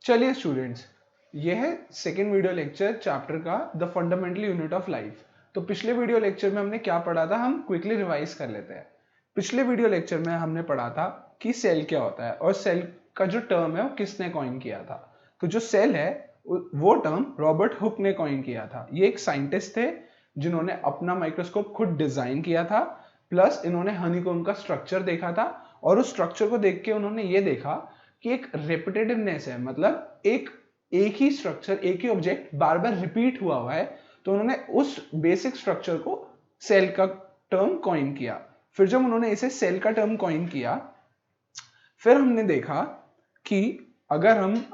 चलिए स्टूडेंट्स, ये है सेकेंड वीडियो लेक्चर चैप्टर का the fundamental unit of life. तो पिछले वीडियो लेक्चर में हमने क्या पढ़ा था, हम क्विकली रिवाइज कर लेते हैं। पिछले वीडियो लेक्चर में हमने पढ़ा था कि सेल क्या होता है और सेल का जो टर्म है वो किसने कॉइन किया था। तो जो सेल है वो टर्म रॉबर्ट हुक ने कॉइन किया था। ये एक साइंटिस्ट थे जिन्होंने अपना माइक्रोस्कोप खुद डिजाइन किया था, प्लस इन्होंने हनीकॉम्ब का स्ट्रक्चर देखा था और उस स्ट्रक्चर को देख के उन्होंने ये देखा कि एक रेपिटेटिवनेस है, मतलब एक ही स्ट्रक्चर, एक ही ऑब्जेक्ट बार बार रिपीट हुआ है। तो उन्होंने उस बेसिक स्ट्रक्चर को सेल का टर्म कॉइन किया। फिर जब उन्होंने इसे सेल का टर्म कॉइन किया, फिर हमने देखा कि अगर हम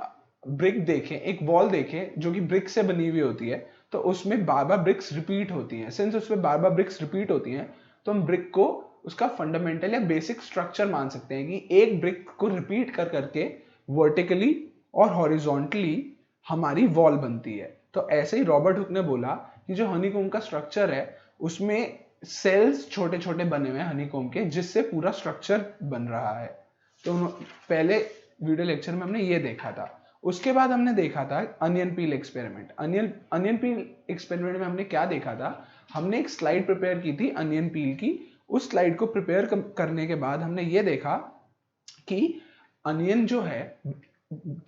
ब्रिक देखें, एक वॉल देखें जो कि ब्रिक से बनी हुई होती है, तो उसमें बार बार ब्रिक्स रिपीट होती हैं। सिंस उसमें बार बार ब्रिक्स रिपीट होती हैं, तो हम ब्रिक को उसका फंडामेंटल या बेसिक स्ट्रक्चर मान सकते हैं कि एक ब्रिक को रिपीट कर करके वर्टिकली और हॉरिजॉन्टली हमारी वॉल बनती है। तो ऐसे ही रॉबर्ट हुक ने बोला कि जो हनीकॉम्ब का स्ट्रक्चर है उसमें सेल्स छोटे छोटे बने हुए हैं हनीकॉम्ब के, जिससे पूरा स्ट्रक्चर बन रहा है। तो पहले वीडियो लेक्चर में हमने ये देखा था। उसके बाद हमने देखा था अनियन पील एक्सपेरिमेंट। अनियन पील एक्सपेरिमेंट में हमने क्या देखा था, हमने एक स्लाइड प्रिपेयर की थी अनियन पील की। उस स्लाइड को प्रिपेयर करने के बाद हमने ये देखा कि अनियन जो है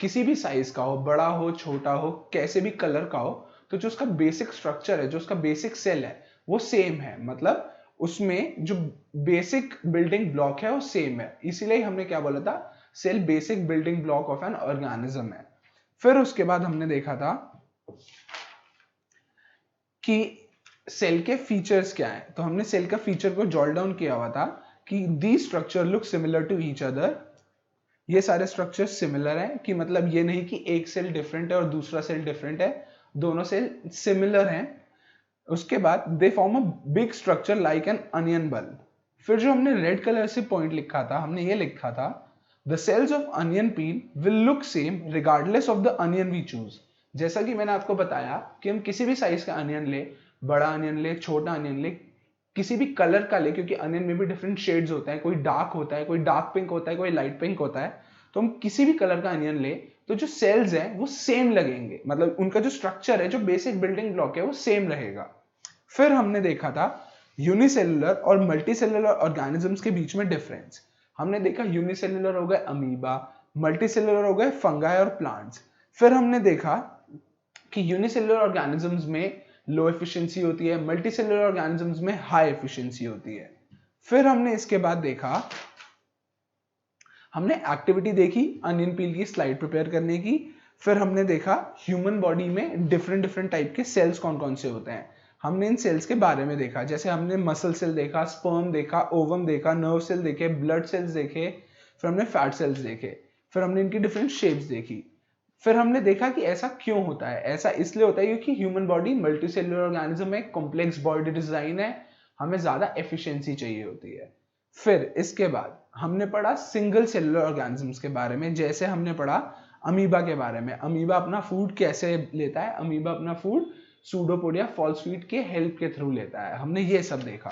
किसी भी साइज का हो, बड़ा हो छोटा हो, कैसे भी कलर का हो, तो जो उसका बेसिक स्ट्रक्चर है, जो उसका बेसिक सेल है वो सेम है। मतलब उसमें जो बेसिक बिल्डिंग ब्लॉक है वो सेम है। इसीलिए हमने क्या बोला था, cell basic building block of an organism है। फिर उसके बाद हमने देखा था कि सेल के फीचर्स क्या है। तो हमने सेल का फीचर को जॉल डाउन किया हुआ था कि the structure look similar to each other. ये सारे स्ट्रक्चर सिमिलर हैं, कि मतलब ये नहीं कि एक सेल डिफरेंट है और दूसरा सेल डिफरेंट है, दोनों सेल सिमिलर हैं। उसके बाद they form a big structure like an onion bulb. फिर जो हमने रेड कलर से पॉइंट लिखा था, हमने ये लिखा था the cells of onion peel will look same regardless of the onion we choose. जैसा कि मैंने आपको बताया कि हम किसी भी साइज का अनियन ले, बड़ा अनियन ले, छोटा अनियन ले, किसी भी कलर का ले, क्योंकि अनियन में भी डिफरेंट शेड्स होते हैं, कोई डार्क होता है, कोई डार्क पिंक होता है, कोई लाइट पिंक होता है। तो हम किसी भी कलर का अनियन ले तो जो सेल्स हैं वो सेम लगेंगे, मतलब उनका जो स्ट्रक्चर है, जो बेसिक बिल्डिंग ब्लॉक है वो सेम रहेगा। फिर हमने देखा था यूनिसेलुलर और मल्टीसेलुलर ऑर्गेनिजम्स के बीच में डिफरेंस। हमने देखा यूनिसेलुलर हो गए अमीबा, मल्टीसेलुलर हो गए फंगाई और प्लांट्स। फिर हमने देखा कि यूनिसेलुलर ऑर्गेनिजम्स में लो एफिशिएंसी होती है, मल्टीसेलुलर ऑर्गेनिजम्स में हाई एफिशिएंसी होती है। फिर हमने इसके बाद देखा, हमने एक्टिविटी देखी अनियन पील की स्लाइड प्रिपेयर करने की। फिर हमने देखा ह्यूमन बॉडी में डिफरेंट डिफरेंट टाइप के सेल्स कौन कौन से होते हैं। हमने इन सेल्स के बारे में देखा, जैसे हमने मसल सेल देखा, स्पर्म देखा, ओवम देखा, नर्व सेल देखे, ब्लड सेल्स देखे, फिर हमने फैट सेल्स देखे, फिर हमने इनकी डिफरेंट शेप्स देखी। फिर हमने देखा कि ऐसा क्यों होता है। ऐसा इसलिए होता है क्योंकि human body multi cellular organism है, कॉम्प्लेक्स बॉडी डिजाइन है, हमें ज्यादा एफिशिएंसी चाहिए होती है। फिर इसके बाद हमने पढ़ा सिंगल सेलुलर ऑर्गेनिजम्स के बारे में, जैसे हमने पढ़ा अमीबा के बारे में। अमीबा अपना फूड कैसे लेता है, अमीबा अपना फूड सूडोपोडिया फॉल्सवीट के हेल्प के थ्रू लेता है, हमने ये सब देखा।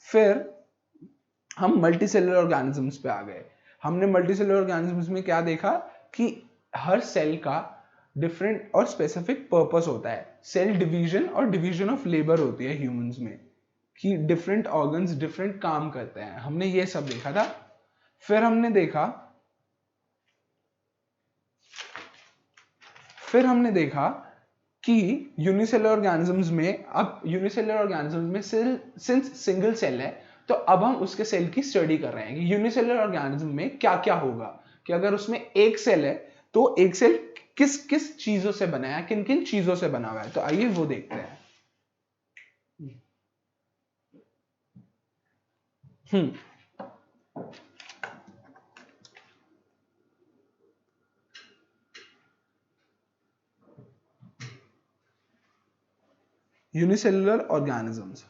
फिर हम मल्टी सेलुलर ऑर्गेनिजम्स पे आ गए। हमने मल्टी सेलुलर ऑर्गेनिजम्स में क्या देखा कि हर सेल का डिफरेंट और स्पेसिफिक पर्पस होता है। सेल डिवीजन और डिवीजन ऑफ लेबर होती है ह्यूमंस में, कि डिफरेंट ऑर्गन्स डिफरेंट काम करते हैं। हमने ये सब देखा था। फिर हमने देखा कि यूनिसेलुलर ऑर्गेनिजम्स में, अब यूनिसेलुलर ऑर्गेनिजम्स में सेल सिंस सिंगल सेल है, तो अब हम उसके सेल की स्टडी कर रहे हैं कि यूनिसेलुलर ऑर्गेनिज्म में क्या क्या होगा। कि अगर उसमें एक सेल है तो एक सेल किस किस चीजों से बना है, किन किन चीजों से बना हुआ है। तो आइए वो देखते हैं। यूनिसेलुलर ऑर्गेनिजम्स,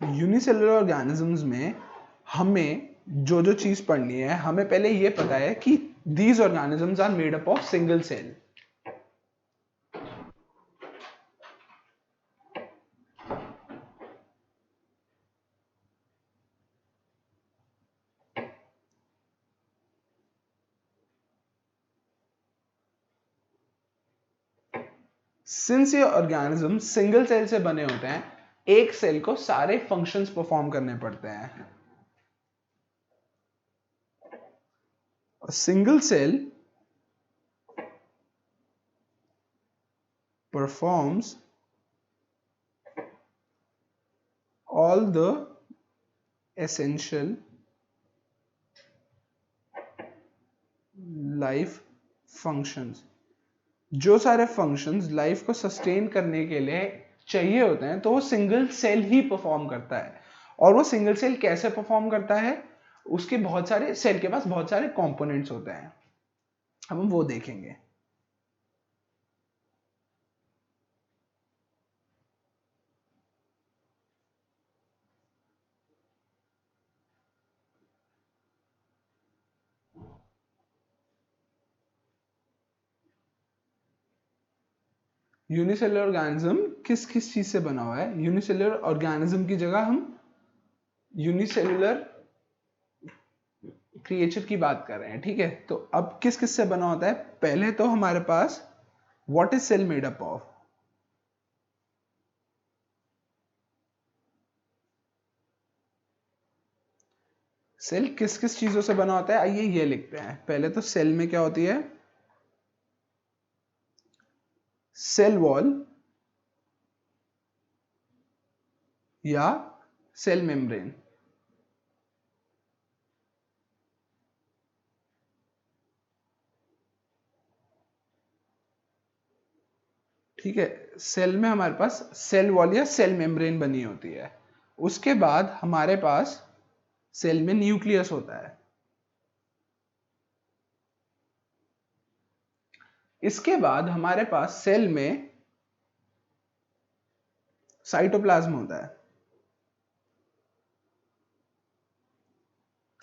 यूनिसेलुलर ऑर्गेनिजम्स में हमें जो जो चीज पढ़नी है, हमें पहले ये पता है कि these organisms are made up of single cell. Since ये ऑर्गेनिज्म सिंगल सेल से बने होते हैं, एक सेल को सारे फंक्शंस परफॉर्म करने पड़ते हैं। Single cell performs all the essential life functions. जो सारे फंक्शंस लाइफ को सस्टेन करने के लिए चाहिए होते हैं, तो वो सिंगल सेल ही परफॉर्म करता है। और वो सिंगल सेल कैसे परफॉर्म करता है, उसके बहुत सारे सेल के पास बहुत सारे कंपोनेंट्स होते हैं, हम वो देखेंगे। यूनिसेलुलर ऑर्गेनिज्म किस किस चीज से बना हुआ है? यूनिसेलुलर ऑर्गेनिज्म की जगह हम यूनिसेलुलर क्रिएचर की बात कर रहे हैं, ठीक है। तो अब किस किस से बना होता है? पहले तो हमारे पास what is cell made up of? Cell किस किस चीजों से बना होता है, आइए ये लिखते हैं। पहले तो सेल में क्या होती है? सेल वॉल या सेल मेम्ब्रेन। ठीक है, सेल में हमारे पास सेल वॉल या सेल मेम्ब्रेन बनी होती है। उसके बाद हमारे पास सेल में न्यूक्लियस होता है। इसके बाद हमारे पास सेल में साइटोप्लाज्म होता है।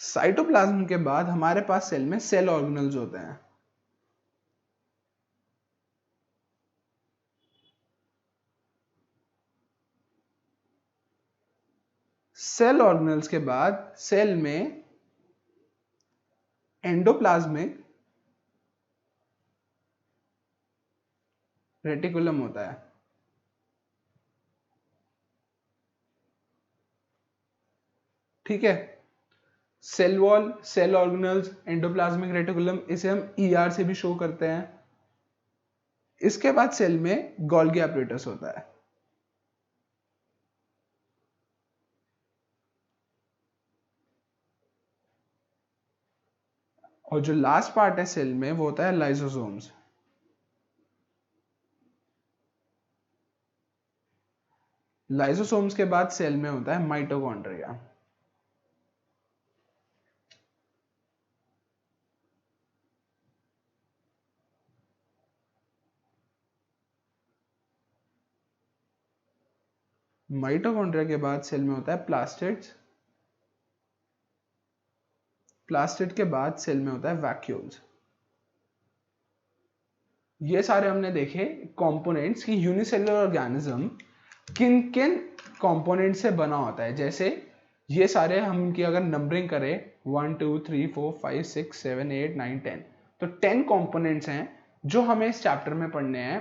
साइटोप्लाज्म के बाद हमारे पास सेल में सेल ऑर्गेनल्स होते हैं। सेल ऑर्गेनल्स के बाद सेल में एंडोप्लाज्मिक रेटिकुलम होता है। ठीक है, cell wall, cell organelles, endoplasmic reticulum, इसे हम ईआर से भी शो करते हैं। इसके बाद सेल में गोल्गी एपरेटस होता है। और जो लास्ट पार्ट है सेल में, वो होता है लाइसोसोम्स। लाइसोसोम्स के बाद सेल में होता है माइटोकॉन्ड्रिया। माइटोकॉन्ड्रिया के बाद सेल में होता है प्लास्टिड्स। प्लास्टिड के बाद सेल में होता है वैक्यूल्स। ये सारे हमने देखे कंपोनेंट्स की यूनिसेलुलर ऑर्गेनिज्म किन किन कंपोनेंट से बना होता है। जैसे ये सारे हम इनकी अगर नंबरिंग करें 1 2 3 4 5 6 7 8 9 10, तो 10 कंपोनेंट्स हैं जो हमें इस चैप्टर में पढ़ने हैं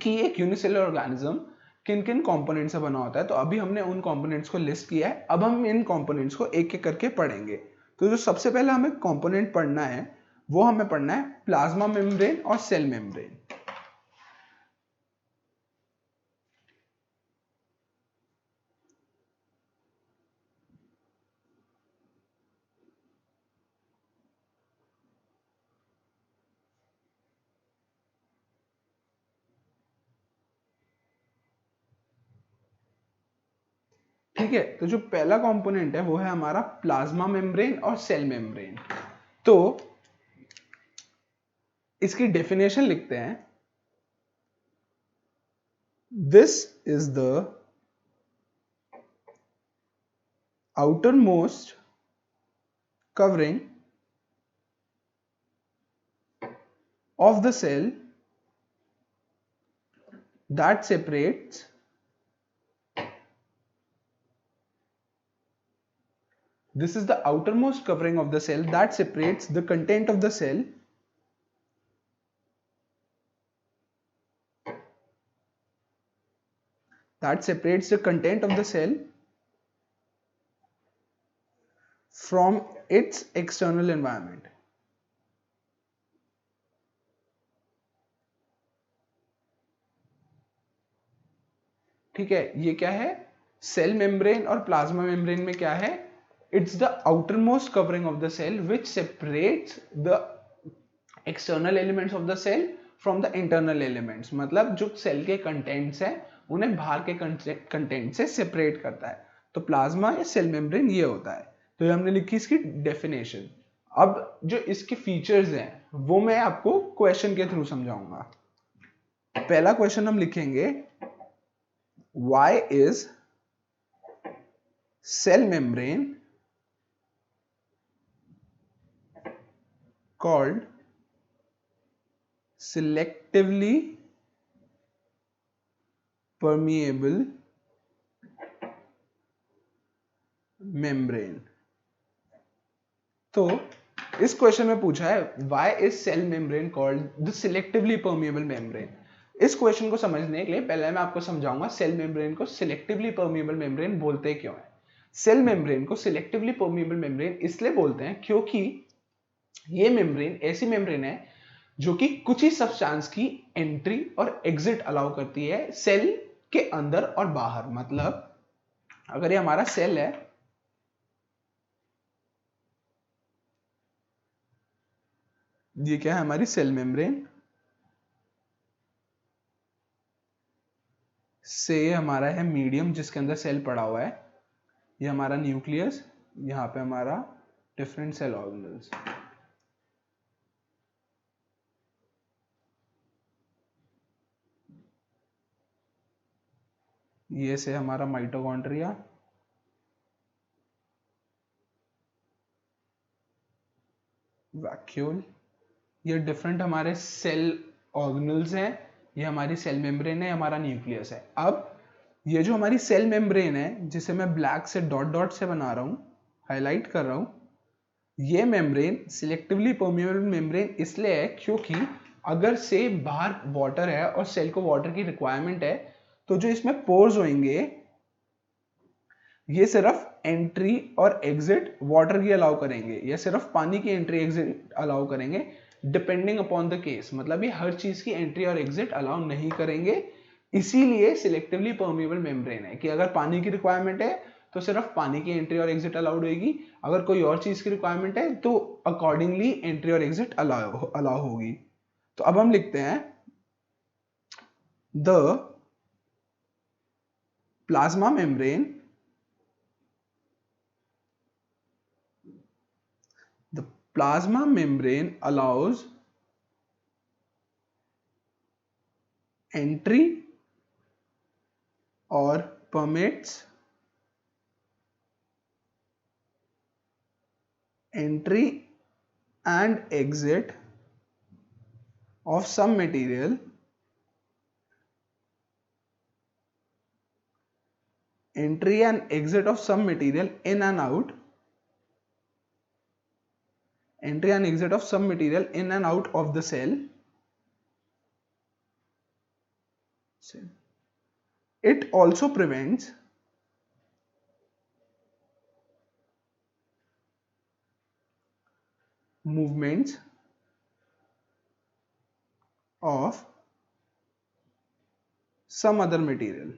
कि एक यूनिसेलुलर ऑर्गेनिज्म किन किन कंपोनेंट से बना होता है। तो अभी हमने उन कंपोनेंट्स को लिस्ट किया है, अब हम इन कंपोनेंट्स को एक एक करके पढ़ेंगे। तो जो सबसे पहले हमें कंपोनेंट पढ़ना है, वो हमें पढ़ना है प्लाज्मा मेम्ब्रेन और सेल मेम्ब्रेन। ठीक है, तो जो पहला कंपोनेंट है वो है हमारा प्लाज्मा मेम्ब्रेन और सेल मेम्ब्रेन। तो इसकी डेफिनेशन लिखते हैं। This is the outermost covering of the cell that separates this is the outermost covering of the cell that separates the content of the cell that separates the content of the cell from its external environment. ठीक है, ये क्या है, cell membrane और plasma membrane में क्या है, it's the outermost covering of the cell which separates the external elements of the cell from the internal elements, मतलब जो सेल के कंटेंट्स हैं उन्हें बाहर के कंटेंट से सेपरेट करता है। तो प्लाज्मा या सेल मेम्ब्रेन ये होता है। तो ये हमने लिखी इसकी डेफिनेशन। अब जो इसके फीचर्स हैं वो मैं आपको क्वेश्चन के थ्रू समझाऊंगा। पहला क्वेश्चन हम लिखेंगे, why is cell membrane called selectively permeable membrane? तो इस क्वेश्चन में पूछा है why is cell membrane called the selectively permeable membrane। इस क्वेश्चन को समझने के लिए पहले मैं आपको समझाऊंगा सेल मेम्ब्रेन को सिलेक्टिवली परमिएबल मेम्ब्रेन बोलते क्यों है। सेल मेम्ब्रेन को सिलेक्टिवली परमिएबल मेम्ब्रेन इसलिए बोलते हैं क्योंकि ये मेम्ब्रेन ऐसी मेम्ब्रेन है जो कि कुछ ही सब्सटेंस की एंट्री और एग्जिट अलाउ करती है सेल के अंदर और बाहर। मतलब अगर ये हमारा सेल है, ये क्या है हमारी सेल मेम्ब्रेन, से हमारा है मीडियम जिसके अंदर सेल पड़ा हुआ है, ये हमारा न्यूक्लियस, यहाँ पे हमारा डिफरेंट सेल ऑर्गेनल्स। ये से हमारा माइटोकॉन्ड्रिया, वैक्यूल, ये डिफरेंट हमारे सेल ऑर्गेनल्स हैं। ये हमारी सेल मेम्ब्रेन है, हमारा न्यूक्लियस है। अब ये जो हमारी सेल मेम्ब्रेन है जिसे मैं ब्लैक से डॉट डॉट से बना रहा हूं, हाईलाइट कर रहा हूं, ये मेम्ब्रेन सिलेक्टिवली परमिएबल मेम्ब्रेन इसलिए है क्योंकि अगर से बाहर वाटर है और सेल को वाटर की रिक्वायरमेंट है तो जो इसमें पोर्स होंगे ये सिर्फ एंट्री और एग्जिट वाटर की अलाउ करेंगे या सिर्फ पानी की एंट्री एग्जिट अलाउ करेंगे, डिपेंडिंग अपॉन द केस। मतलब ये हर चीज की एंट्री और एग्जिट अलाउ नहीं करेंगे, इसीलिए सिलेक्टिवली परमिएबल मेम्ब्रेन है कि अगर पानी की रिक्वायरमेंट है तो सिर्फ पानी की एंट्री और एग्जिट अलाउड होगी, अगर कोई और चीज की रिक्वायरमेंट है तो अकॉर्डिंगली एंट्री और एग्जिट अलाउ होगी। तो अब हम लिखते हैं the plasma membrane, the plasma membrane allows entry or permits entry and exit of some material entry and exit of some material in and out, entry and exit of some material in and out of the cell. It also prevents movements of some other material.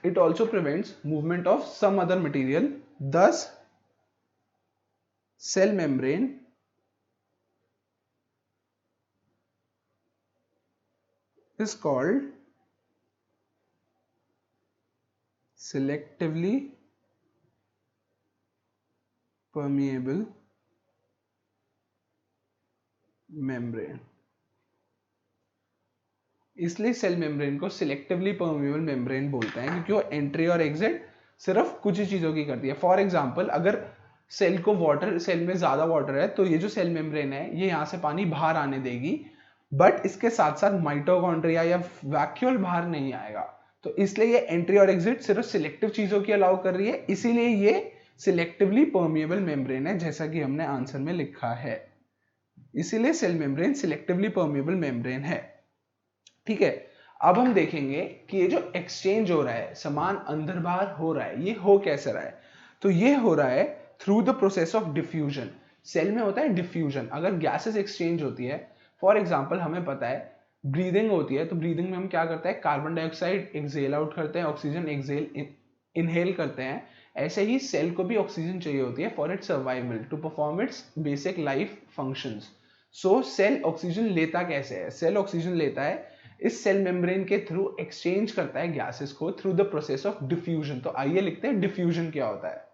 It also prevents movement of some other material. Thus, cell membrane is called selectively permeable membrane. इसलिए cell membrane को selectively permeable membrane बोलते हैं क्योंकि वो entry और exit सिर्फ कुछ ही चीजों की करती है। फॉर एग्जांपल अगर सेल को वाटर, सेल में ज्यादा वाटर है तो ये जो सेल मेम्ब्रेन है ये यहाँ से पानी बाहर आने देगी, बट इसके साथ साथ माइटोकॉन्ड्रिया या वैक्यूल बाहर नहीं आएगा। तो इसलिए ये एंट्री और एग्जिट सिर्फ सिलेक्टिव चीजों की अलाउ कर रही है, इसीलिए ये सिलेक्टिवली परमिएबल मेम्ब्रेन है जैसा कि हमने आंसर में लिखा है। इसीलिए cell membrane selectively permeable membrane है। ठीक है, अब हम देखेंगे कि ये जो एक्सचेंज हो रहा है, सामान अंदर बाहर हो रहा है, ये हो कैसे रहा है। तो ये हो रहा है through the process of diffusion. Cell में होता है डिफ्यूजन। अगर गैसेस एक्सचेंज होती है, फॉर एग्जांपल हमें पता है ब्रीदिंग होती है, तो ब्रीदिंग में हम क्या करते हैं, कार्बन डाइऑक्साइड एक्सेल आउट करते हैं, ऑक्सीजन एक्सेल इनहेल करते हैं। ऐसे ही सेल को भी ऑक्सीजन चाहिए होती है for its survival, to perform its basic life functions. So cell oxygen लेता कैसे है, सेल ऑक्सीजन लेता है इस सेल मेम्ब्रेन के थ्रू, एक्सचेंज करता है गैसेस को through the process of diffusion. तो आइए लिखते हैं डिफ्यूजन क्या होता है।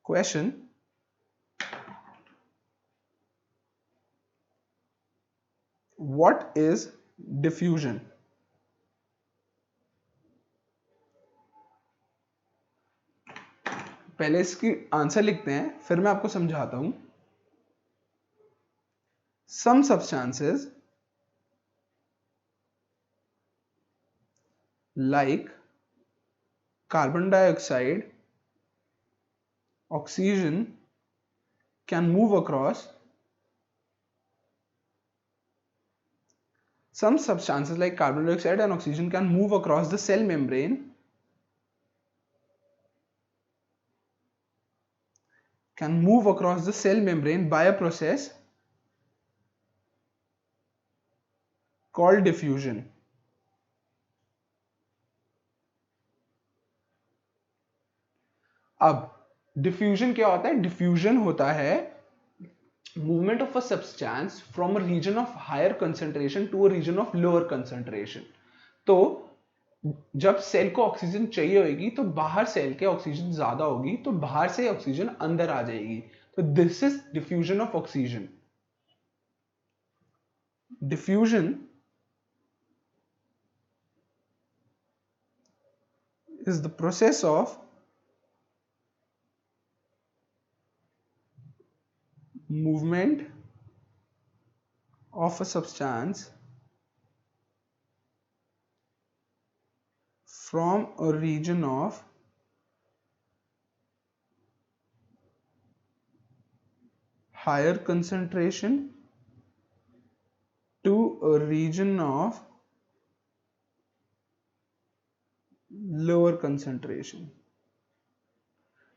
Question, what is diffusion? पहले इसकी आंसर लिखते हैं, फिर मैं आपको समझाता हूं। Some substances like carbon dioxide, oxygen can move across some substances like carbon dioxide and oxygen can move across the cell membrane by a process called diffusion. अब डिफ्यूजन क्या होता है? डिफ्यूजन होता है movement of a substance from a region of higher concentration to a region of lower concentration. तो जब cell को oxygen चाहिए होगी तो बाहर सेल के ऑक्सीजन ज्यादा होगी, तो बाहर से ऑक्सीजन अंदर आ जाएगी। तो this is diffusion of oxygen. Diffusion is the process of movement of a substance from a region of higher concentration to a region of lower concentration।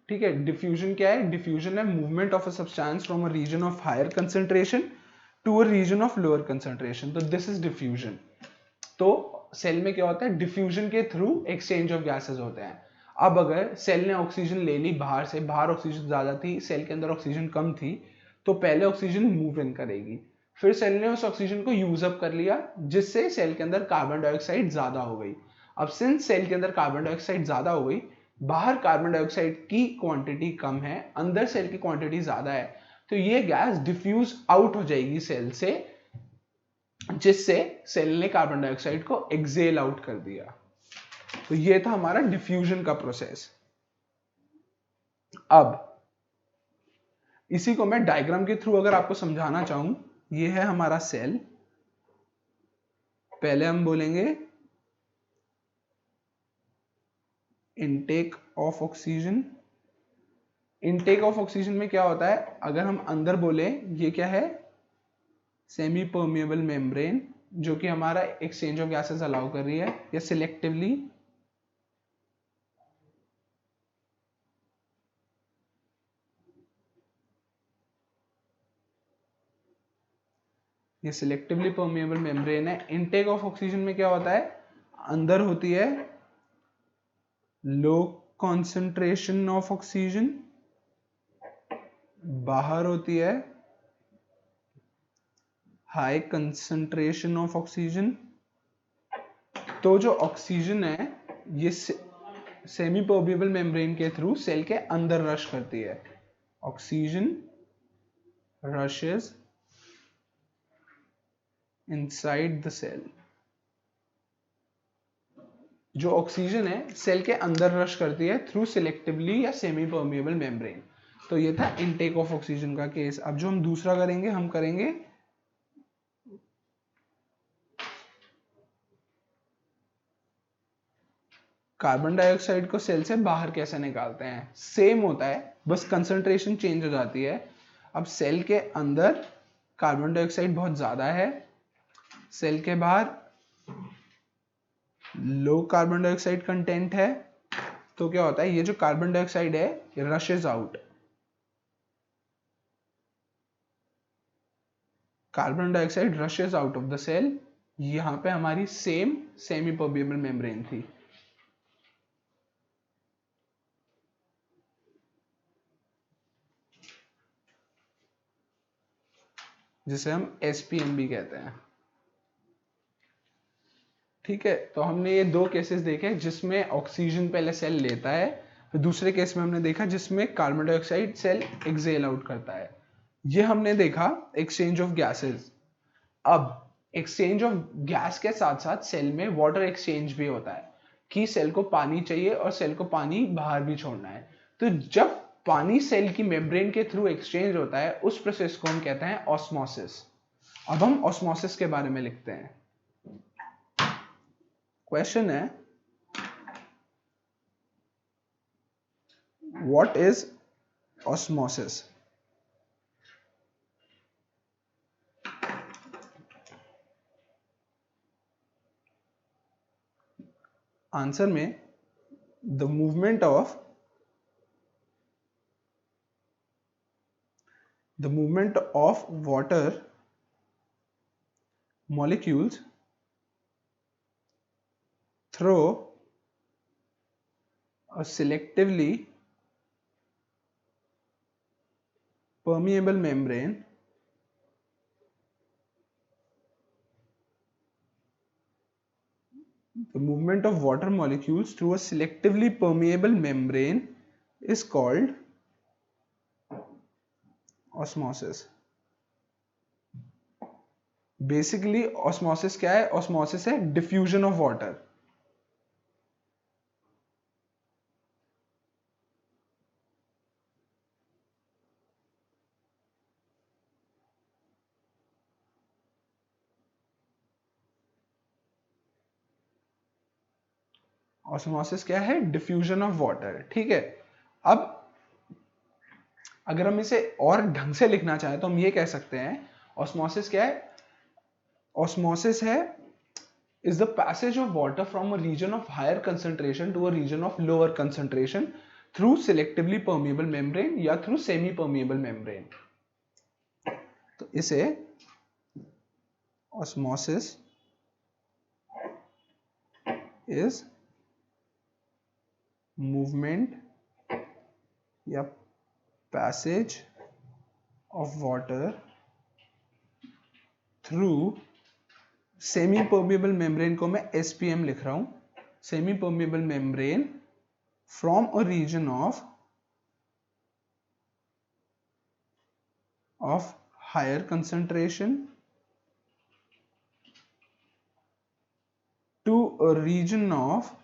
ठीक है, डिफ्यूजन क्या है? डिफ्यूजन है movement of a substance from a region of higher concentration to a region of lower concentration. तो this is diffusion. तो cell में क्या होता है? डिफ्यूजन के थ्रू एक्सचेंज ऑफ गैसेस होते हैं। अब अगर सेल ने ऑक्सीजन ले ली बाहर से, बाहर ऑक्सीजन ज्यादा थी, सेल के अंदर ऑक्सीजन कम थी, तो पहले ऑक्सीजन मूव इन करेगी, फिर सेल ने उस ऑक्सीजन को यूज अप कर लिया, जिससे सेल के अंदर कार्बन डाइऑक्साइड ज्यादा हो गई। अब सिंस सेल के अंदर कार्बन डाइऑक्साइड ज्यादा हो गई, बाहर कार्बन डाइऑक्साइड की क्वांटिटी कम है, अंदर सेल की क्वांटिटी ज्यादा है, तो ये गैस डिफ्यूज आउट हो जाएगी सेल से, जिससे सेल ने कार्बन डाइऑक्साइड को एक्सेल आउट कर दिया। तो ये था हमारा डिफ्यूजन का प्रोसेस। अब इसी को मैं डायग्राम के थ्रू अगर आपको समझाना चाहूं, ये है हमारा सेल। पहले हम बोलेंगे intake of oxygen. Intake of oxygen में क्या होता है? अगर हम अंदर बोले, ये क्या है? सेमी परमेबल मेम्ब्रेन, जो कि हमारा एक्सचेंज ऑफ गैसेस अलाउ कर रही है, या सिलेक्टिवली ये सिलेक्टिवली परमेबल मेम्ब्रेन है। इनटेक ऑफ ऑक्सीजन में क्या होता है? अंदर होती है लो कॉन्सेंट्रेशन ऑफ ऑक्सीजन, बाहर होती है हाई कंसंट्रेशन ऑफ ऑक्सीजन। तो जो ऑक्सीजन है ये सेमी परमेबल मेम्ब्रेन के थ्रू सेल के अंदर रश करती है। Oxygen rushes inside the cell. जो ऑक्सीजन है सेल के अंदर रश करती है थ्रू सिलेक्टिवली या सेमी परमेबल मेम्ब्रेन। तो ये था इनटेक ऑफ ऑक्सीजन का केस। अब जो हम दूसरा करेंगे, हम करेंगे कार्बन डाइऑक्साइड को सेल से बाहर कैसे निकालते हैं। सेम होता है, बस कंसंट्रेशन चेंज हो जाती है। अब सेल के अंदर कार्बन डाइऑक्साइड बहुत ज्यादा है, सेल के बाहर लो कार्बन डाइऑक्साइड कंटेंट है, तो क्या होता है, ये जो कार्बन डाइऑक्साइड है ये rushes out, carbon dioxide rushes out of the cell. यहां पे हमारी सेम सेमी परमिएबल मेम्ब्रेन थी। जिसे हम SPM भी कहते हैं। ठीक है, तो हमने ये दो केसेस देखे जिसमें ऑक्सीजन पहले सेल लेता है, फिर दूसरे केस में हमने देखा जिसमें carbon dioxide cell expel out करता है। ये हमने देखा एक्सचेंज ऑफ गैसेस। अब एक्सचेंज ऑफ गैस के साथ साथ सेल में वाटर एक्सचेंज भी होता है कि सेल को पानी चाहिए और सेल को पानी बाहर भी छोड़ना है। तो जब पानी सेल की मेम्ब्रेन के थ्रू एक्सचेंज होता है उस प्रोसेस को हम कहते हैं ऑस्मोसिस। अब हम ऑस्मोसिस के बारे में लिखते हैं। क्वेश्चन है, व्हाट इज ऑस्मोसिस? आंसर में the movement of water molecules through a selectively permeable membrane the movement of water molecules through a selectively permeable membrane is called osmosis. Basically osmosis क्या है? Osmosis है diffusion of water. Osmosis क्या है? Diffusion of water. ठीक है, अब अगर हम इसे और ढंग से लिखना चाहें तो हम ये कह सकते हैं ऑस्मोसिस क्या है? ऑस्मोसिस है is the passage of water from a region of higher concentration to a region of lower concentration through selectively permeable membrane या through semi permeable membrane। तो इसे osmosis is movement या passage of water through semi permeable membrane को मैं SPM लिख रहा हूं, semi permeable membrane from a region of higher concentration to a region of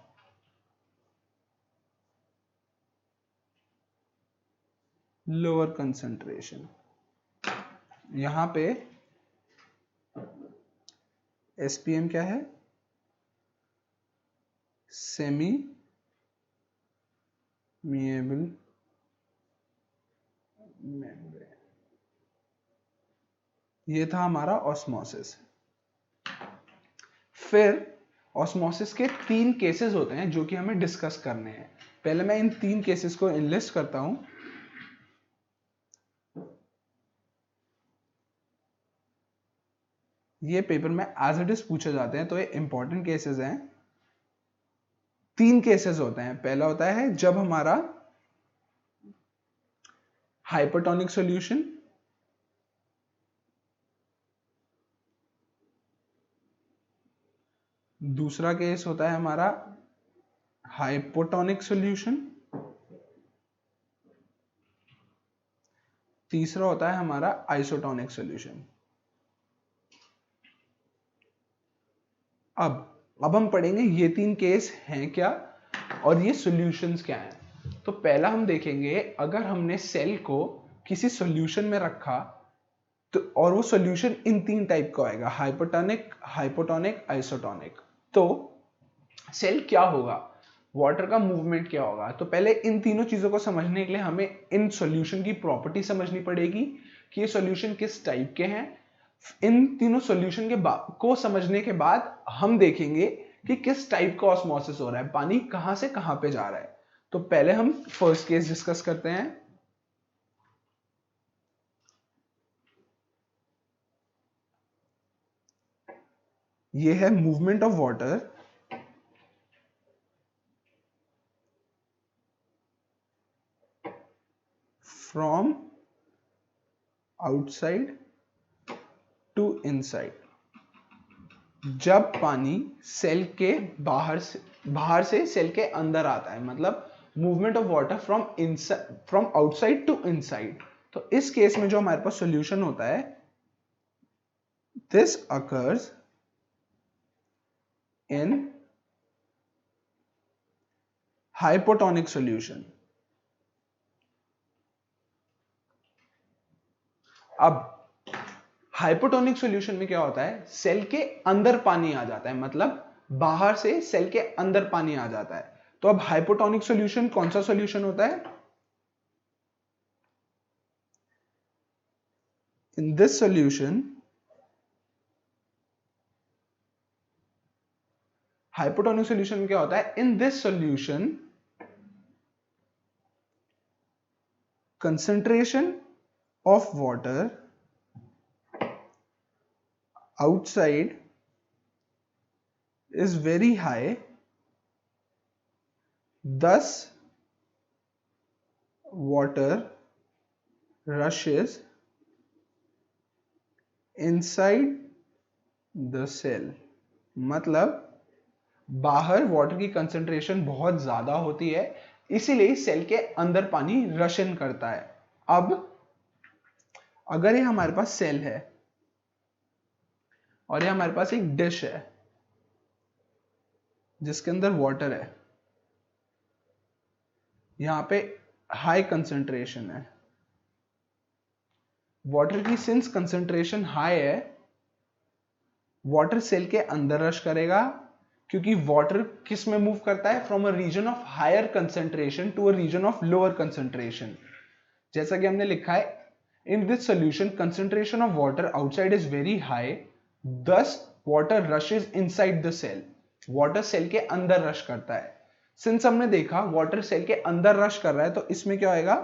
lower concentration. यहां पे SPM क्या है? Semi permeable membrane. ये था हमारा ऑस्मोसिस। फिर ऑस्मोसिस के 3 केसेस होते हैं जो कि हमें डिस्कस करने हैं। पहले मैं इन 3 केसेस को इनलिस्ट करता हूं। ये पेपर में एज इट इज पूछे जाते हैं, तो ये इंपॉर्टेंट केसेस हैं। 3 केसेस होते हैं। पहला होता है जब हमारा हाइपोटोनिक सॉल्यूशन, दूसरा केस होता है हमारा हाइपोटोनिक सॉल्यूशन, तीसरा होता है हमारा आइसोटोनिक सॉल्यूशन। अब हम पढ़ेंगे ये 3 केस हैं क्या और ये सॉल्यूशंस क्या हैं। तो पहला हम देखेंगे, अगर हमने सेल को किसी सॉल्यूशन में रखा तो और वो सॉल्यूशन इन 3 टाइप का आएगा, हाइपोटोनिक, हाइपोटोनिक, आइसोटोनिक। तो सेल क्या होगा, वाटर का मूवमेंट क्या होगा। तो पहले इन तीनों चीजों को समझने के लिए हमें इन सॉल्यूशन की प्रॉपर्टी समझनी पड़ेगी कि ये सॉल्यूशन किस टाइप के हैं। इन तीनों सॉल्यूशन को समझने के बाद हम देखेंगे कि किस टाइप का ऑस्मोसिस हो रहा है, पानी कहां से कहां पे जा रहा है। तो पहले हम फर्स्ट केस डिस्कस करते हैं। ये है movement of water from outside to inside. जब पानी सेल के बाहर से सेल के अंदर आता है, मतलब movement of water from outside to inside. तो इस केस में जो हमारे पास सॉल्यूशन होता है, this occurs in hypotonic solution. अब हाइपोटोनिक सॉल्यूशन में क्या होता है, सेल के अंदर पानी आ जाता है, मतलब बाहर से सेल के अंदर पानी आ जाता है। तो अब हाइपोटोनिक सॉल्यूशन कौन सा सॉल्यूशन होता है? In this solution, hypotonic solution में क्या होता है, in this solution concentration of water outside is very high, thus water rushes inside the cell। मतलब बाहर वाटर की कंसंट्रेशन बहुत ज्यादा होती है, इसीलिए सेल के अंदर पानी रश इन करता है। अब अगर ये हमारे पास सेल है और ये हमारे पास एक डिश है जिसके अंदर वाटर है, यहां पे हाई कंसंट्रेशन है, वाटर की सिंस कंसंट्रेशन हाई है, वाटर सेल के अंदर रश करेगा, क्योंकि वाटर किस में मूव करता है, from a region of higher concentration to a region of lower concentration. जैसा कि हमने लिखा है, in this solution concentration of water outside is very high, thus water rushes inside the cell. Water cell के अंदर rush करता है। Since हमने देखा वाटर सेल के अंदर रश कर रहा है, तो इसमें क्या होएगा,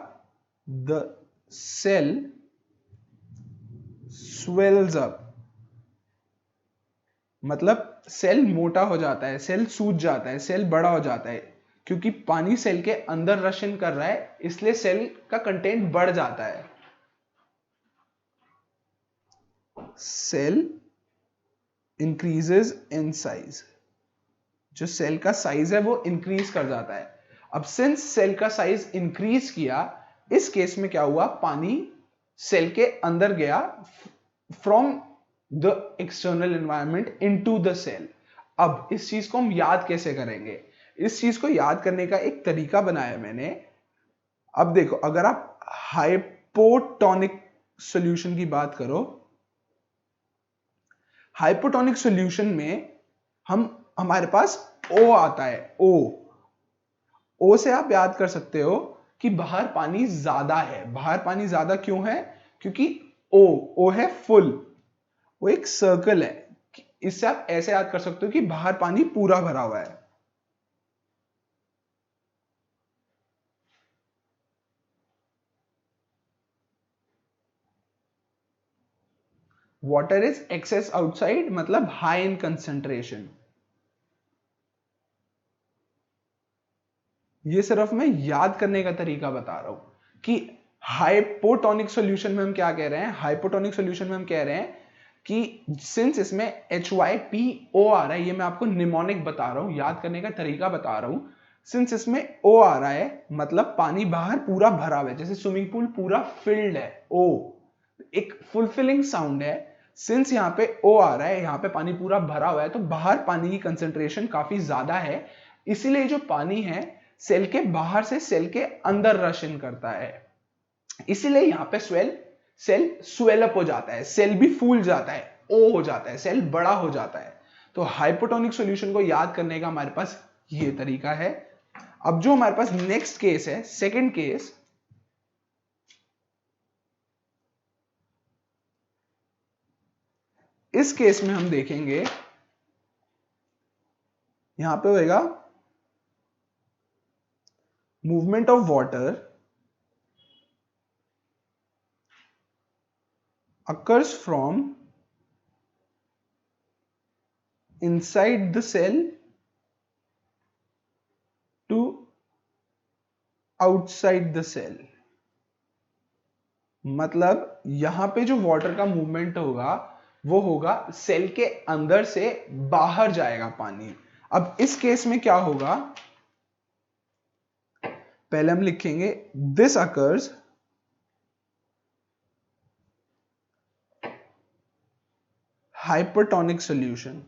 द सेल स्वेल्स अप, मतलब सेल मोटा हो जाता है, सेल सूज जाता है, सेल बड़ा हो जाता है। क्योंकि पानी सेल के अंदर रश इन कर रहा है, इसलिए सेल का कंटेंट बढ़ जाता है। सेल इंक्रीजेस इन साइज, जो सेल का साइज है वो इंक्रीज कर जाता है। अब सिंस सेल का साइज इंक्रीज किया, इस केस में क्या हुआ, पानी सेल के अंदर गया from the external environment into the cell. अब इस चीज को हम याद कैसे करेंगे? इस चीज को याद करने का एक तरीका बनाया मैंने। अब देखो, अगर आप हाइपोटोनिक सॉल्यूशन की बात करो, हाइपोटोनिक सॉल्यूशन में हमारे पास O आता है। O से आप याद कर सकते हो कि बाहर पानी ज्यादा है। बाहर पानी ज्यादा क्यों है? क्योंकि O है फुल, वो एक सर्कल है। इससे आप ऐसे याद कर सकते हो कि बाहर पानी पूरा भरा हुआ है। वाटर इज एक्सेस आउटसाइड, मतलब हाई इन कंसेंट्रेशन। ये सिर्फ मैं याद करने का तरीका बता रहा हूं कि हाइपोटोनिक सॉल्यूशन में हम क्या कह रहे हैं। हाइपोटोनिक सॉल्यूशन में हम कह रहे हैं कि सिंस इसमें HYPO आ रहा है, ये मैं आपको निमोनिक बता रहा हूं, याद करने का तरीका बता रहा हूं। सिंस इसमें O आ रहा है, मतलब पानी बाहर पूरा भरा हुआ है, जैसे स्विमिंग पूल पूरा फिल्ड है। O एक फुलफिलिंग साउंड है। सिंस यहाँ पे O आ रहा है, यहाँ पे पानी पूरा भरा हुआ है, तो बाहर पानी की कंसेंट्रेशन काफी ज्यादा है, इसीलिए जो पानी है सेल के बाहर से सेल के अंदर रश इन करता है। इसीलिए यहां पे सेल स्वेल अप हो जाता है, सेल भी फूल जाता है, ओ हो जाता है, सेल बड़ा हो जाता है। तो हाइपोटोनिक सॉल्यूशन को याद करने का हमारे पास ये तरीका है। अब जो हमारे पास नेक्स्ट केस है, सेकंड केस, इस केस में हम देखेंगे यहां पे होएगा movement of water occurs from inside the cell to outside the cell। मतलब यहां पे जो वाटर का मूवमेंट होगा वो होगा सेल के अंदर से बाहर जाएगा पानी। अब इस केस में क्या होगा, पहले हम लिखेंगे दिस अकर्स हाइपरटोनिक सॉल्यूशन।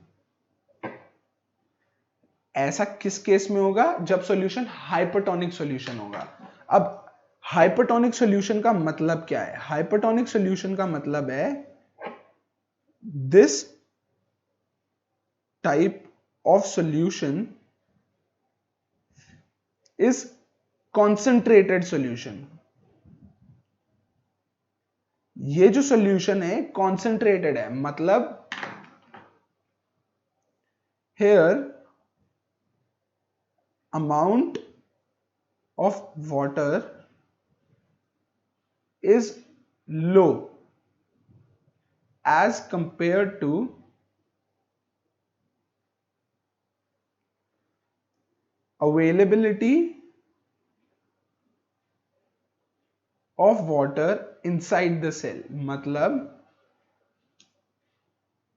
ऐसा किस केस में होगा, जब सॉल्यूशन हाइपरटोनिक सॉल्यूशन होगा। अब हाइपरटोनिक सॉल्यूशन का मतलब क्या है, हाइपरटोनिक सॉल्यूशन का मतलब है this type of solution is concentrated solution. ये जो सॉल्यूशन है कॉन्सेंट्रेटेड है, मतलब here amount of water is low as compared to availability of water inside the cell। मतलब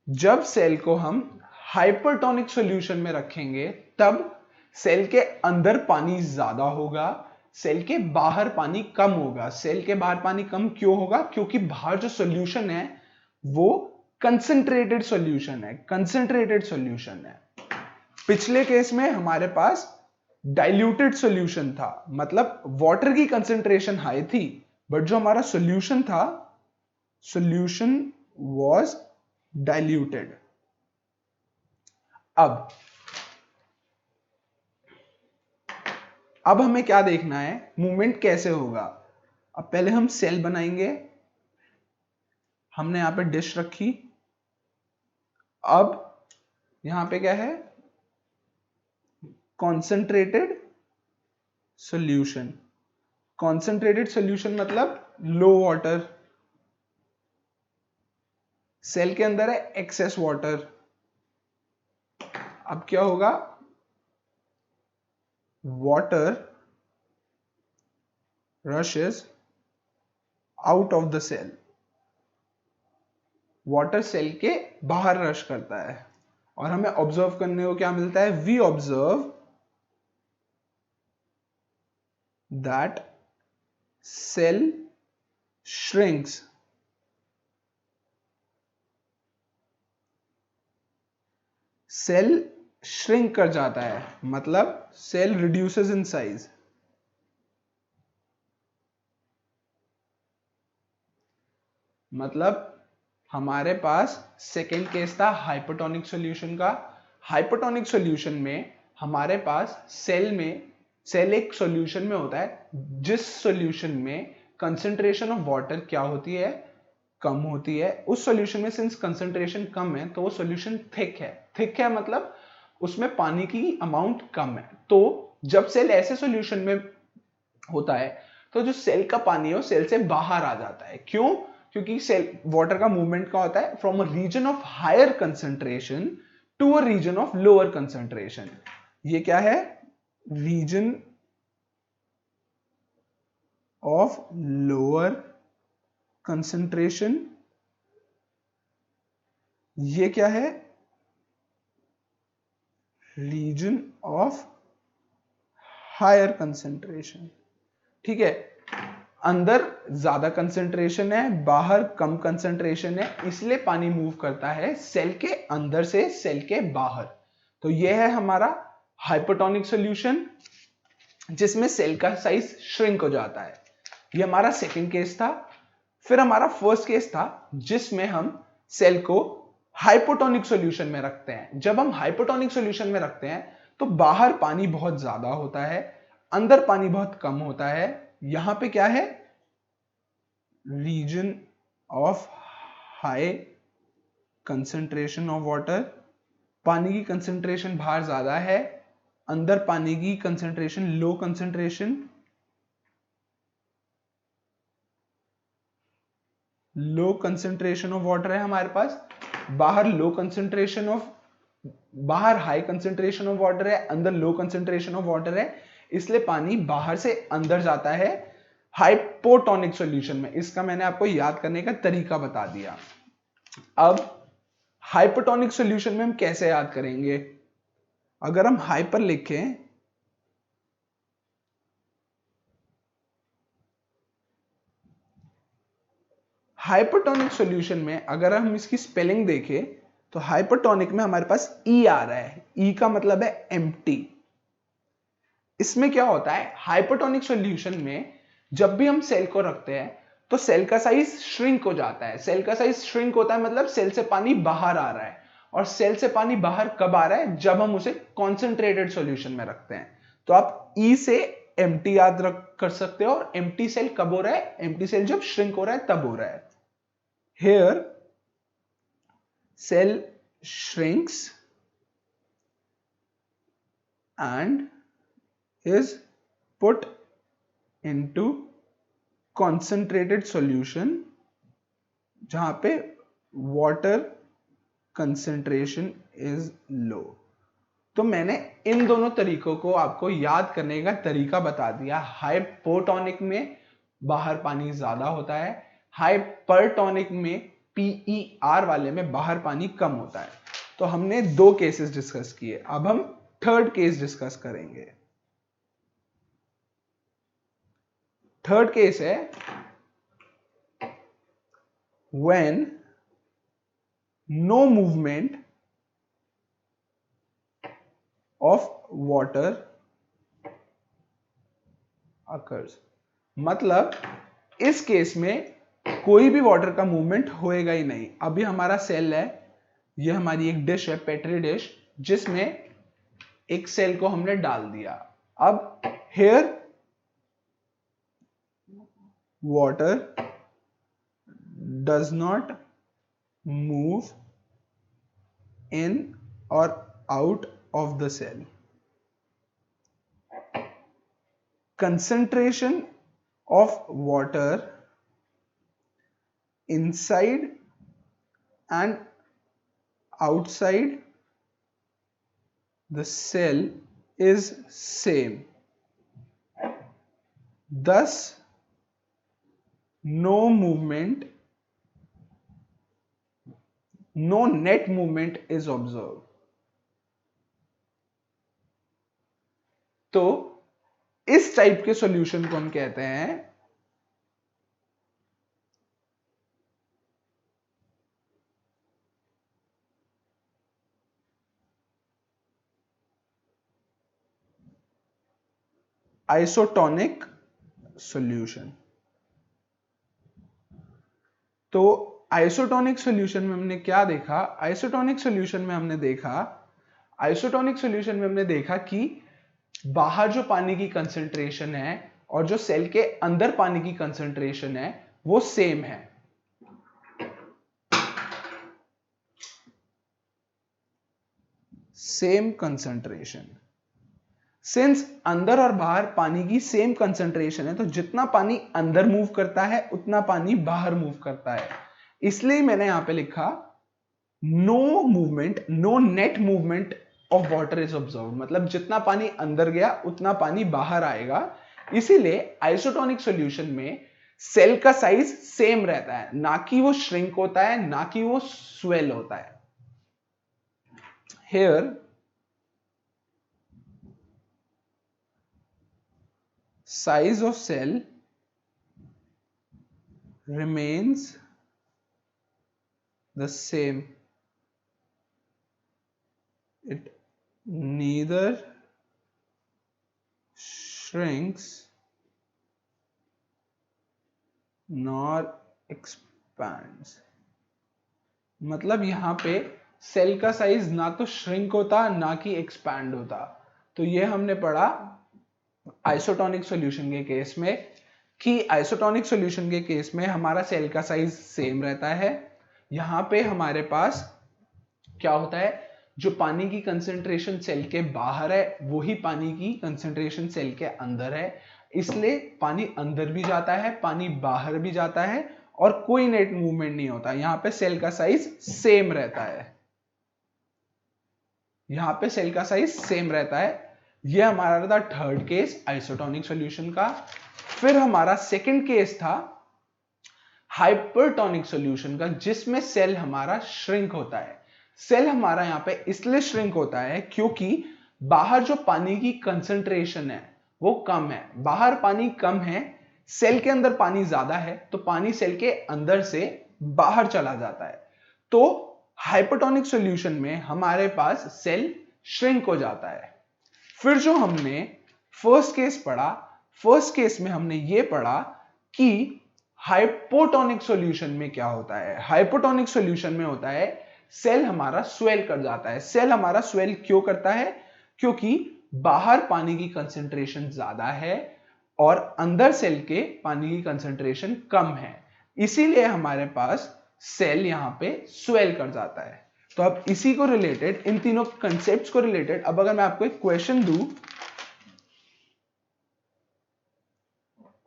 जब सेल को हम हाइपरटोनिक सॉल्यूशन में रखेंगे तब सेल के अंदर पानी ज्यादा होगा, सेल के बाहर पानी कम होगा। सेल के बाहर पानी कम क्यों होगा, क्योंकि बाहर जो सॉल्यूशन है वो कंसंट्रेटेड सॉल्यूशन है, कंसंट्रेटेड सॉल्यूशन है। पिछले केस में हमारे पास डाइल्यूटेड सॉल्यूशन था, मतलब वाटर की कंसंट्रेशन हाई थी, बट जो हमारा सॉल्यूशन था, सॉल्यूशन वाज डाइल्यूटेड। अब हमें क्या देखना है, मूवमेंट कैसे होगा। अब पहले हम सेल बनाएंगे, हमने यहां पे डिश रखी। अब यहां पे क्या है, कॉन्सेंट्रेटेड सॉल्यूशन। कॉन्सेंट्रेटेड सॉल्यूशन मतलब लो वाटर, सेल के अंदर है एक्सेस वाटर। अब क्या होगा, water rushes out of the cell. Water cell के बाहर रश करता है और हमें ऑब्जर्व करने को क्या मिलता है, we observe that cell shrinks. Cell shrink कर जाता है, मतलब सेल रिड्यूसेस इन साइज। मतलब हमारे पास सेकेंड केस था हाइपरटोनिक सॉल्यूशन का। हाइपरटोनिक सॉल्यूशन में हमारे पास सेल एक सॉल्यूशन में होता है जिस सॉल्यूशन में कंसंट्रेशन ऑफ वाटर क्या होती है, कम होती है। उस सॉल्यूशन में सिंस कंसंट्रेशन कम है तो वो सॉल्यूशन थिक है। थिक है मतलब उसमें पानी की अमाउंट कम है। तो जब सेल ऐसे सॉल्यूशन में होता है तो जो सेल का पानी है वो सेल से बाहर आ जाता है। क्यों, क्योंकि सेल वाटर का मूवमेंट का होता है from a region of higher concentration to a region of lower concentration. ये क्या है, रीजन ऑफ लोअर कंसंट्रेशन। ये क्या है, रीजन ऑफ हायर कंसंट्रेशन। ठीक है, अंदर ज्यादा कंसंट्रेशन है, बाहर कम कंसंट्रेशन है, इसलिए पानी मूव करता है सेल के अंदर से सेल के बाहर। तो यह है हमारा हाइपरटोनिक सॉल्यूशन जिसमें सेल का साइज श्रिंक हो जाता है। ये हमारा सेकंड केस था। फिर हमारा फर्स्ट केस था जिसमें हम सेल को हाइपोटोनिक सॉल्यूशन में रखते हैं। जब हम हाइपोटोनिक सॉल्यूशन में रखते हैं तो बाहर पानी बहुत ज्यादा होता है, अंदर पानी बहुत कम होता है। यहां पे क्या है, region of high concentration of water, पानी की कंसंट्रेशन बाहर ज्यादा है, अंदर पानी की concentration low concentration, low concentration of water है हमारे पास, बाहर लो कंसंट्रेशन ऑफ, बाहर हाई कंसंट्रेशन ऑफ वाटर है, अंदर लो कंसंट्रेशन ऑफ वाटर है, इसलिए पानी बाहर से अंदर जाता है हाइपोटोनिक सॉल्यूशन में। इसका मैंने आपको याद करने का तरीका बता दिया। अब हाइपोटोनिक सॉल्यूशन में हम कैसे याद करेंगे? अगर हम हाइपर लिखें, हाइपोटोनिक सॉल्यूशन में अगर हम इसकी स्पेलिंग देखें तो हाइपोटोनिक में हमारे पास ई आ रहा है, ई का मतलब है एम्प्टी। इसमें क्या होता है, हाइपोटोनिक सॉल्यूशन में जब भी हम सेल को रखते हैं तो सेल का साइज श्रिंक हो जाता है। सेल का साइज श्रिंक होता है मतलब सेल से पानी बाहर आ रहा है, और सेल से पानी बाहर कब आ रहा है? जब हम उसे कॉन्सेंट्रेटेड सॉल्यूशन में रखते हैं। तो आप ई से एम्प्टी याद रख कर सकते हो, और एम्प्टी सेल कब हो रहा है? एम्प्टी सेल जब श्रिंक हो रहा है तब हो रहा है। Here cell shrinks and is put into concentrated solution जहां पे water concentration is low। तो मैंने इन दोनों तरीकों को आपको याद करने का तरीका बता दिया। हाइपोटोनिक में बाहर पानी ज्यादा होता है, हाइपरटोनिक में PER वाले में बाहर पानी कम होता है। तो हमने दो केसेस डिस्कस किए, अब हम थर्ड केस डिस्कस करेंगे। थर्ड केस है when no movement of water occurs। मतलब इस केस में कोई भी वाटर का मूवमेंट होएगा ही नहीं। अभी हमारा सेल है, ये हमारी एक डिश है, पेट्री डिश, जिसमें एक सेल को हमने डाल दिया। अब here water does not move in और out of the cell. concentration of water inside and outside the cell is same, thus no movement, no net movement is observed। तो इस टाइप के सॉल्यूशन को हम कहते हैं आइसोटोनिक सॉल्यूशन। तो isotonic solution में हमने क्या देखा? आइसोटोनिक सॉल्यूशन में हमने देखा कि बाहर जो पानी की कंसंट्रेशन है और जो सेल के अंदर पानी की कंसंट्रेशन है वो सेम है। Same concentration. सिंस अंदर और बाहर पानी की सेम कंसंट्रेशन है, तो जितना पानी अंदर मूव करता है उतना पानी बाहर मूव करता है। इसलिए मैंने यहां पे लिखा no movement, no net movement of water is observe. मतलब जितना पानी अंदर गया उतना पानी बाहर आएगा। इसीलिए आइसोटोनिक सॉल्यूशन में सेल का साइज सेम रहता है, ना कि वो श्रिंक होता है, ना कि वो स्वेल होता है। Here size of cell remains the same, it neither shrinks nor expands। मतलब यहां पे सेल का साइज ना तो श्रिंक होता ना कि एक्सपैंड होता। तो ये हमने पढ़ा आइसोटोनिक सॉल्यूशन के केस में कि आइसोटोनिक सॉल्यूशन के केस में हमारा सेल का साइज सेम रहता है, यहाँ पे हमारे पास क्या होता है, जो पानी की कंसेंट्रेशन सेल के बाहर है वही पानी की कंसेंट्रेशन सेल के अंदर है, इसलिए पानी अंदर भी जाता है, पानी बाहर भी जाता है और कोई नेट मूवमेंट नहीं होता। यहाँ पे सेल का साइज सेम रहता है, यहाँ पे सेल का साइज सेम रहता है। ये हमारा था थर्ड केस आइसोटोनिक सॉल्यूशन का। फिर हमारा सेकंड केस था हाइपरटोनिक सॉल्यूशन का, जिसमें सेल हमारा श्रिंक होता है। सेल हमारा यहाँ पे इसलिए श्रिंक होता है क्योंकि बाहर जो पानी की कंसंट्रेशन है वो कम है, बाहर पानी कम है, सेल के अंदर पानी ज्यादा है, तो पानी सेल के अंदर से बाहर चला जाता है। तो हाइपरटोनिक सॉल्यूशन में हमारे पास सेल श्रिंक हो जाता है। फिर जो हमने फर्स्ट केस पढ़ा, फर्स्ट केस में हमने ये पढ़ा कि हाइपोटोनिक सॉल्यूशन में क्या होता है। हाइपोटोनिक सॉल्यूशन में होता है सेल हमारा स्वेल कर जाता है। सेल हमारा स्वेल क्यों करता है? क्योंकि बाहर पानी की कंसेंट्रेशन ज्यादा है और अंदर सेल के पानी की कंसेंट्रेशन कम है, इसीलिए हमारे पास सेल यहां पे स्वेल कर जाता है। तो अब इसी को रिलेटेड, इन तीनों कंसेप्ट्स को रिलेटेड, अब अगर मैं आपको एक क्वेश्चन दूं,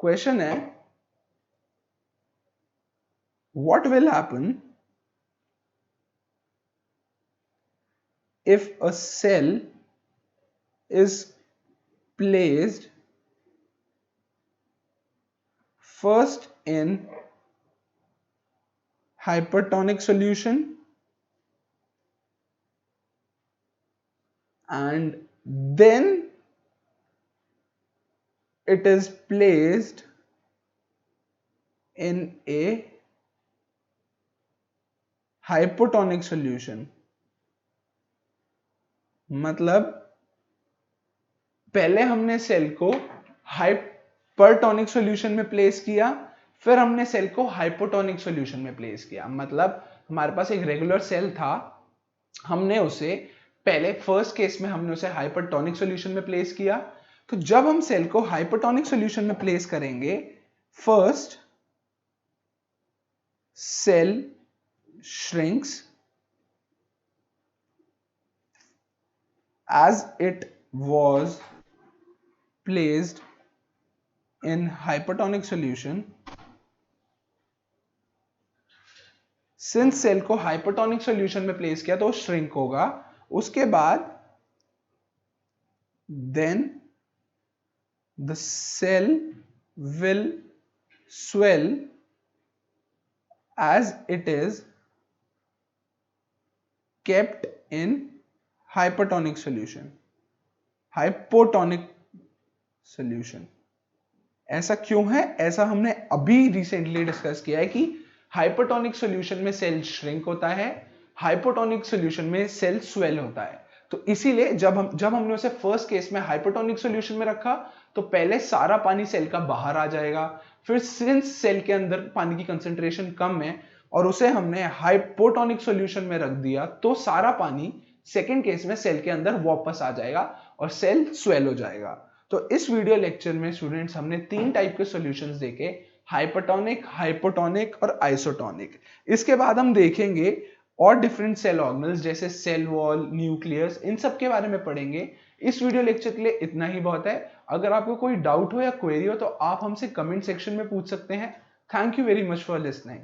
क्वेश्चन है what will happen if a cell is placed first in hypertonic solution and then it is placed in a hypotonic solution। मतलब पहले हमने सेल को हाइपरटोनिक सॉल्यूशन में प्लेस किया, फिर हमने सेल को हाइपोटोनिक सॉल्यूशन में प्लेस किया। मतलब हमारे पास एक रेगुलर सेल था, हमने उसे पहले फर्स्ट केस में हमने उसे हाइपरटोनिक सॉल्यूशन में प्लेस किया। तो जब हम सेल को हाइपरटोनिक सॉल्यूशन में प्लेस करेंगे, first cell shrinks as it was placed in hypertonic solution। Since cell को हाइपरटोनिक सॉल्यूशन में प्लेस किया तो श्रिंक होगा। उसके बाद then the cell will swell as it is kept in hypertonic solution, hypotonic solution। ऐसा क्यों है? ऐसा हमने अभी रिसेंटली डिस्कस किया है कि हाइपरटोनिक सॉल्यूशन में सेल श्रिंक होता है, हाइपोटोनिक सॉल्यूशन में सेल स्वेल होता है। तो इसीलिए जब हमने उसे फर्स्ट केस में हाइपरटोनिक सॉल्यूशन में रखा तो पहले सारा पानी सेल का बाहर आ जाएगा, फिर सिंस सेल के अंदर पानी की कंसेंट्रेशन कम है और उसे हमने हाइपोटोनिक सॉल्यूशन में रख दिया तो सारा पानी सेकेंड केस में सेल के अंदर वापस आ जाएगा और सेल स्वेल हो जाएगा। तो इस वीडियो लेक्चर में स्टूडेंट्स हमने 3 टाइप के सॉल्यूशंस देखे, हाइपरटोनिक, हाइपोटोनिक और आइसोटोनिक। इसके बाद हम देखेंगे और डिफरेंट सेल ऑर्गेनल्स जैसे सेल वॉल, न्यूक्लियस, इन सब के बारे में पढ़ेंगे। इस वीडियो लेक्चर के लिए इतना ही बहुत है। अगर आपको कोई डाउट हो या क्वेरी हो तो आप हमसे कमेंट सेक्शन में पूछ सकते हैं। Thank you very much for listening.